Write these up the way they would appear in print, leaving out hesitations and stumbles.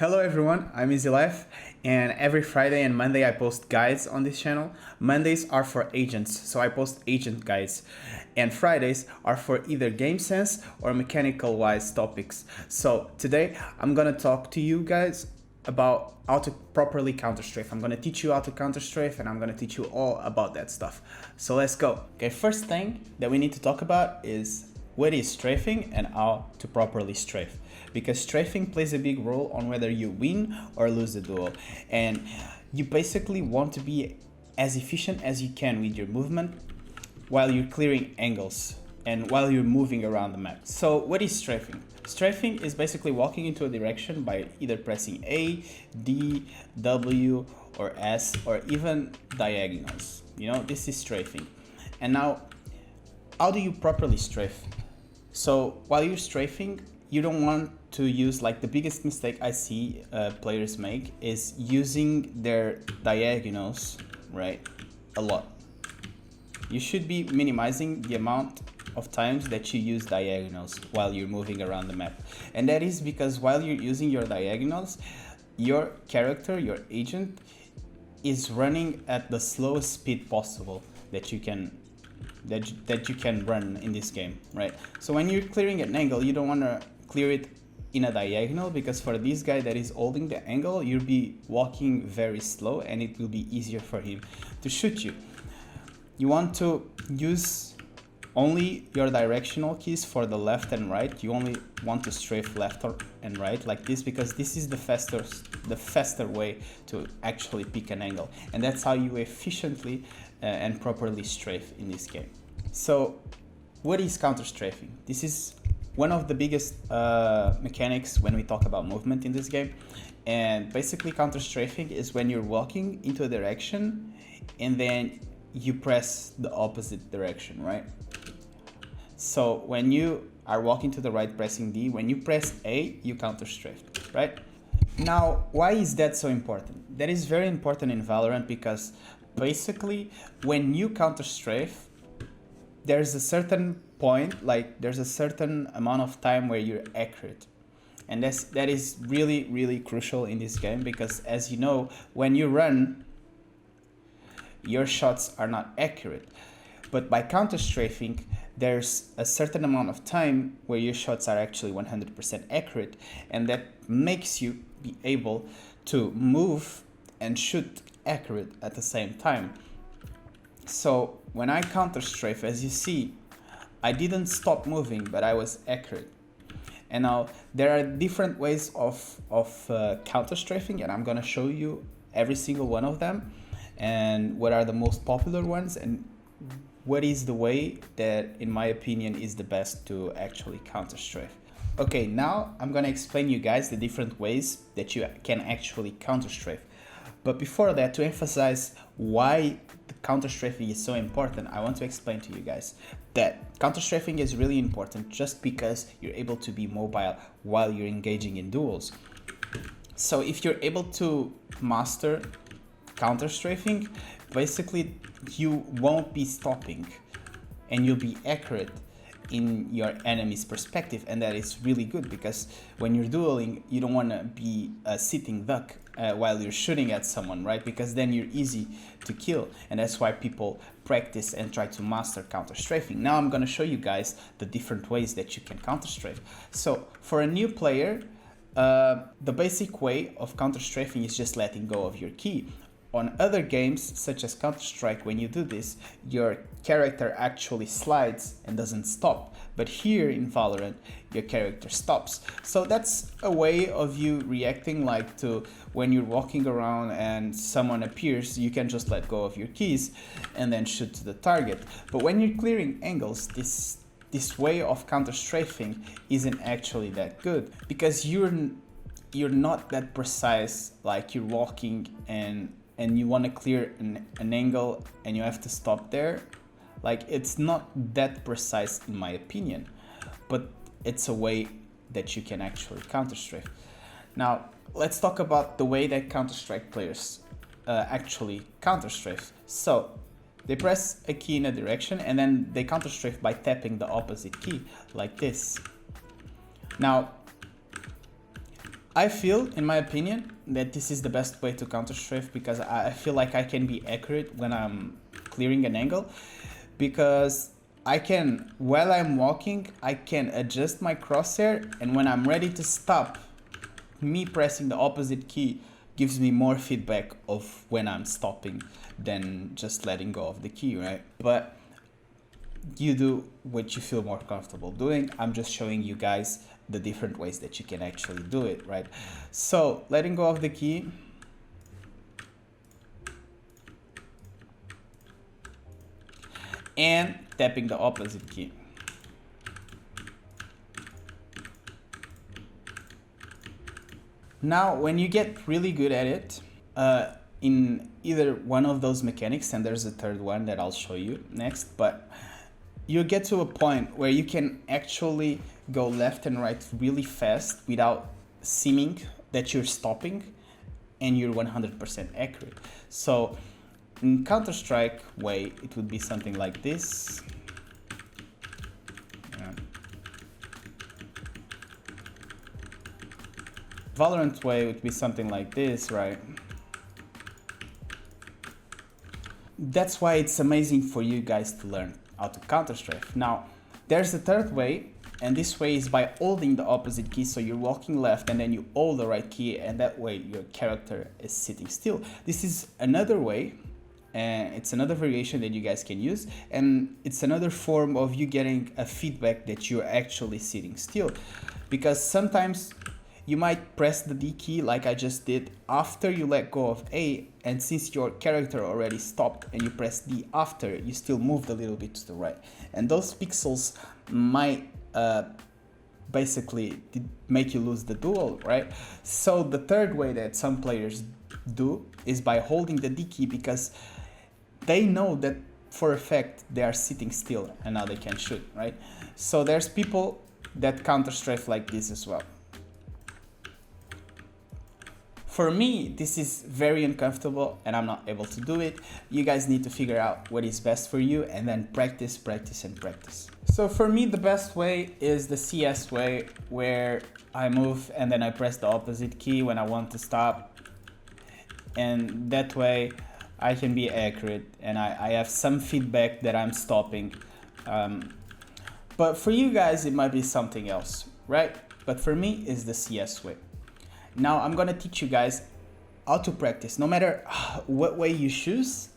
Hello everyone, I'm Easy Life, and every Friday and Monday I post guides on this channel. Mondays are for agents, so I post agent guides, and Fridays are for either game sense or mechanical wise topics. So today I'm gonna talk to you guys about how to properly counter strafe. I'm gonna teach you how to counter strafe, and I'm gonna teach you all about that stuff. So let's go. Okay, first thing that we need to talk about is what is strafing and how to properly strafe, because strafing plays a big role on whether you win or lose the duel, and you basically want to be as efficient as you can with your movement while you're clearing angles and while you're moving around the map. So what is strafing? Strafing is basically walking into a direction by either pressing A, D, W, or S, or even diagonals. You know, this is strafing. And now, how do you properly strafe? So while you're strafing, you don't want to use, like, the biggest mistake I see players make is using their diagonals, right, a lot. You should be minimizing the amount of times that you use diagonals while you're moving around the map. And that is because while you're using your diagonals, your character, your agent, is running at the slowest speed possible that you can run in this game, right? So when you're clearing an angle, you don't want to clear it in a diagonal, because for this guy that is holding the angle, you'll be walking very slow and it will be easier for him to shoot you. You want to use only your directional keys for the left and right. You only want to strafe left and right like this, because this is the faster way to actually pick an angle, and that's how you efficiently and properly strafe in this game. So what is counter strafing? This is one of the biggest mechanics when we talk about movement in this game. And basically counter strafing is when you're walking into a direction and then you press the opposite direction, right? So when you are walking to the right pressing D, when you press A, you counter strafe, right? Now, why is that so important? That is very important in Valorant because basically when you counter strafe, there's a certain point, like there's a certain amount of time where you're accurate. And that is really, really crucial in this game, because as you know, when you run, your shots are not accurate. But by counter strafing, there's a certain amount of time where your shots are actually 100% accurate, and that makes you be able to move and shoot accurate at the same time. So when I counter strafe, as you see, I didn't stop moving, but I was accurate. And now there are different ways of counter strafing, and I'm gonna show you every single one of them and what are the most popular ones and what is the way that, in my opinion, is the best to actually counter strafe. Okay, now I'm gonna explain you guys the different ways that you can actually counter strafe. But before that, to emphasize why the counter strafing is so important, I want to explain to you guys that counter strafing is really important just because you're able to be mobile while you're engaging in duels. So if you're able to master counter strafing, basically you won't be stopping and you'll be accurate in your enemy's perspective, and that is really good, because when you're dueling, you don't want to be a sitting duck while you're shooting at someone, right? Because then you're easy to kill, and that's why people practice and try to master counter strafing. Now I'm going to show you guys the different ways that you can counter strafe. So for a new player, the basic way of counter strafing is just letting go of your key. On other games, such as Counter-Strike, when you do this, your character actually slides and doesn't stop. But here in Valorant, your character stops. So that's a way of you reacting, like to when you're walking around and someone appears, you can just let go of your keys and then shoot to the target. But when you're clearing angles, this way of counter-strafing isn't actually that good, because you're not that precise, like you're walking and you want to clear an angle and you have to stop there. Like, it's not that precise in my opinion, but it's a way that you can actually counter strafe. Now let's talk about the way that Counter-Strike players actually counter strafe. So they press a key in a direction and then they counter strafe by tapping the opposite key like this. Now I feel, in my opinion, that this is the best way to counter strafe because I feel like I can be accurate when I'm clearing an angle, because I can, while I'm walking, I can adjust my crosshair, and when I'm ready to stop, me pressing the opposite key gives me more feedback of when I'm stopping than just letting go of the key, right? But you do what you feel more comfortable doing. I'm just showing you guys the different ways that you can actually do it, right? So letting go of the key, and tapping the opposite key. Now, when you get really good at it, in either one of those mechanics, and there's a third one that I'll show you next, but you get to a point where you can actually go left and right really fast without seeming that you're stopping, and you're 100% accurate. So in Counter-Strike way, it would be something like this. Valorant way would be something like this, right? That's why it's amazing for you guys to learn how to counter-strafe. Now, there's a third way, and this way is by holding the opposite key. So you're walking left and then you hold the right key, and that way your character is sitting still. This is another way, and it's another variation that you guys can use, and it's another form of you getting a feedback that you're actually sitting still. Because sometimes you might press the D key like I just did after you let go of A, and since your character already stopped and you press D after, you still moved a little bit to the right. And those pixels might basically make you lose the duel, right? So the third way that some players do is by holding the D key, because they know that for a fact they are sitting still and now they can shoot, right? So there's people that counter-strafe like this as well. For me, this is very uncomfortable and I'm not able to do it. You guys need to figure out what is best for you and then practice, practice, and practice. So for me, the best way is the CS way, where I move and then I press the opposite key when I want to stop. And that way I can be accurate and I have some feedback that I'm stopping. But for you guys, it might be something else, right? But for me, it's the CS way. Now I'm gonna teach you guys how to practice. No matter what way you choose,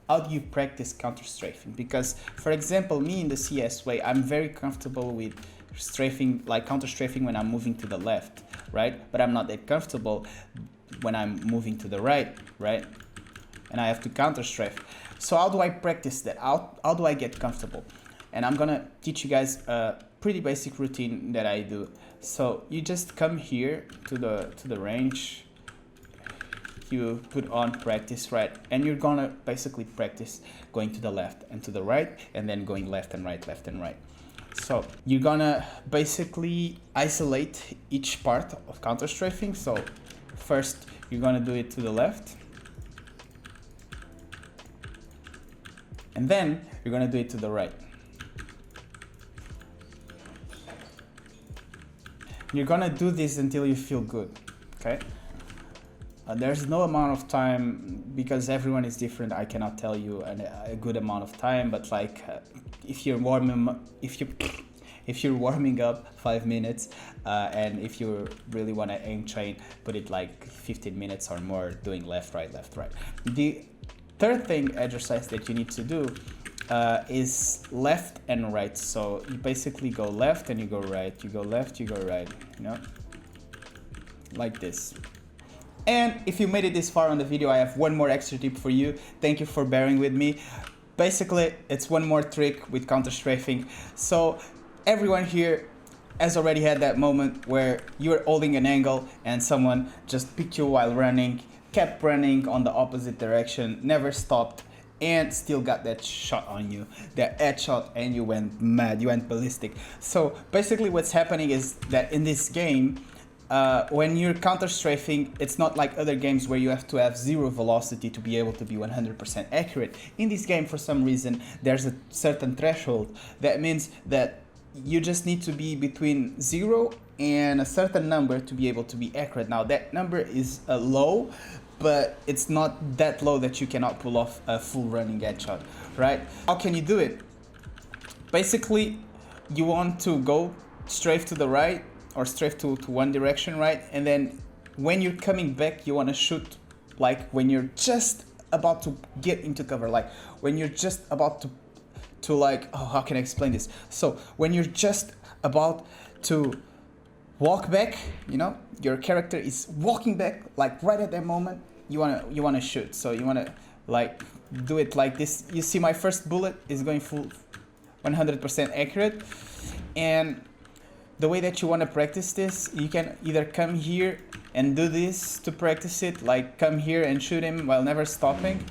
how do you practice counter-strafing? Because, for example, me in the CS way, I'm very comfortable with strafing, like counter-strafing when I'm moving to the left, right? But I'm not that comfortable when I'm moving to the right, right? And I have to counter-strafe. So how do I practice that? How do I get comfortable? And I'm gonna teach you guys a pretty basic routine that I do. So you just come here to the range, you put on practice, right? And you're gonna basically practice going to the left and to the right, and then going left and right, left and right. So you're gonna basically isolate each part of counter-strafing. So first you're gonna do it to the left, and then you're gonna do it to the right. You're gonna do this until you feel good, okay? There's no amount of time, because everyone is different. I cannot tell you a good amount of time, but like if you're warming up 5 minutes, and if you really want to aim train, put it like 15 minutes or more, doing left, right, left, right. The third thing exercise that you need to do is left and right. So you basically go left and you go right, you go left, you go right, you know, like this. And if you made it this far on the video, I have one more extra tip for you. Thank you for bearing with me. Basically, it's one more trick with counter-strafing. So everyone here has already had that moment where you're holding an angle and someone just picked you while running, kept running on the opposite direction, never stopped, and still got that shot on you, that headshot, and you went mad, you went ballistic. So basically what's happening is that in this game, when you're counter-strafing, it's not like other games where you have to have 0 velocity to be able to be 100% accurate. In this game, for some reason, there's a certain threshold. That means that you just need to be between 0 and a certain number to be able to be accurate. Now that number is low, but it's not that low that you cannot pull off a full running headshot, right? How can you do it? Basically, you want to go strafe to the right or strafe to one direction, right? And then when you're coming back, you want to shoot like when you're just about to get into cover, like when you're just about to like, oh, how can I explain this? So when you're just about to walk back, you know, your character is walking back, like right at that moment, you wanna shoot. So you wanna like do it like this. You see my first bullet is going full 100% accurate, and the way that you want to practice this, you can either come here and do this to practice it, like come here and shoot him while never stopping,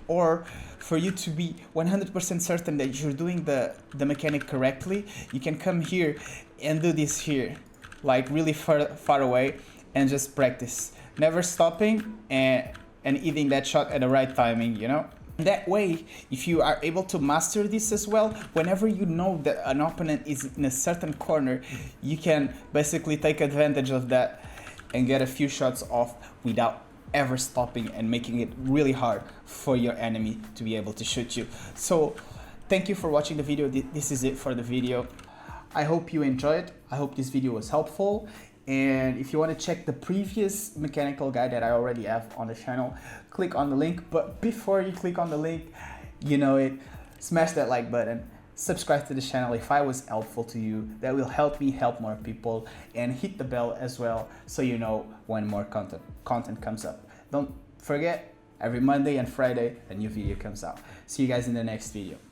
or for you to be 100% certain that you're doing the mechanic correctly, you can come here and do this here, like really far away, and just practice, never stopping and hitting that shot at the right timing, you know? That way, if you are able to master this as well, whenever you know that an opponent is in a certain corner, you can basically take advantage of that and get a few shots off without ever stopping and making it really hard for your enemy to be able to shoot you. So thank you for watching the video. This is it for the video. I hope you enjoyed. I hope this video was helpful. And if you want to check the previous mechanical guide that I already have on the channel, click on the link. But before you click on the link, you know it, smash that like button, subscribe to the channel if I was helpful to you. That will help me help more people, and hit the bell as well so you know when more content comes up. Don't forget, every Monday and Friday a new video comes out. See you guys in the next video.